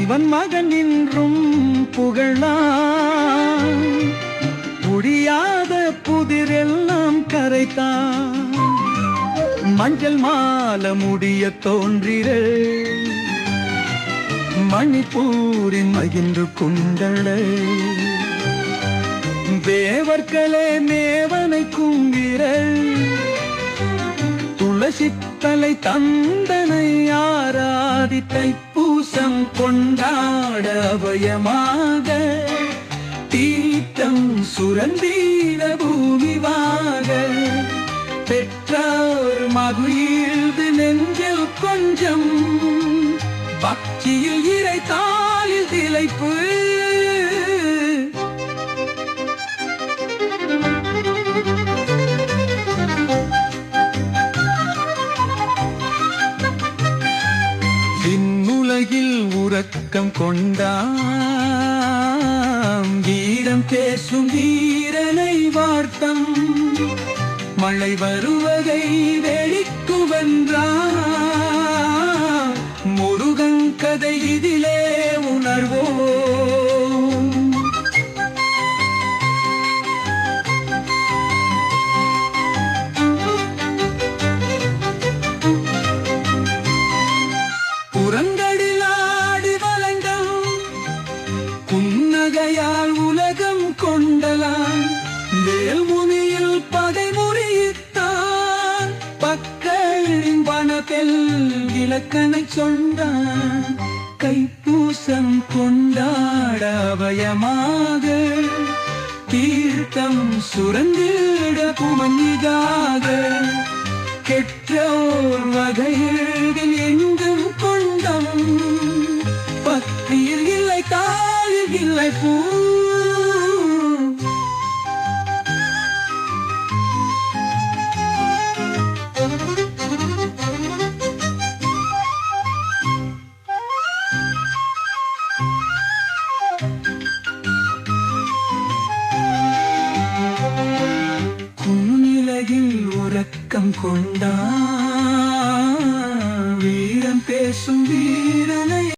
இவன் மகன் இன்றும் புகழான், முடியாத புதிரெல்லாம் கரைத்தான். மஞ்சள் மால முடிய தோன்றிர மணிப்பூரின் மகிழ்ந்து குண்டள தேவர்களே மேவனை கும்பிர துளசி தலை தந்தனை ஆராதி தைப்பூசம் கொண்டாட அபயமாக தீர்த்தம் சுரந்தீர பூமிவாக பெற்றார் மகிழ்ந்து நெஞ்சில் கொஞ்சம் பக்தியில் இறை தாளில் திளைப்பு. விண்ணுலகில் உறக்கம் கொண்டாம் வீரம் பேசும் வீரனை வார்த்தம் மழை வருவதை வெடிக்கு வென்றான் முருகன் கதை இதிலே உணர்வோம். புறங்கடில் ஆடி வளைந்தம் புன்னகையால் உலகம் கொண்டலான் வேல்முனியில் படை முறியிட்டான் பக்களின் வனத்தில் இலக்கணை சொன்னான் கைப்பூசம் கொண்டாட அபயமாக தீர்த்தம் சுரந்திட புமன்னிதாக கெற்றோர் வகையில் எங்கும் கொண்டம் பக்தியில் இல்லை தாழில் இல்லை பூ. குன்னிலையில் உறக்கம் கொண்டான்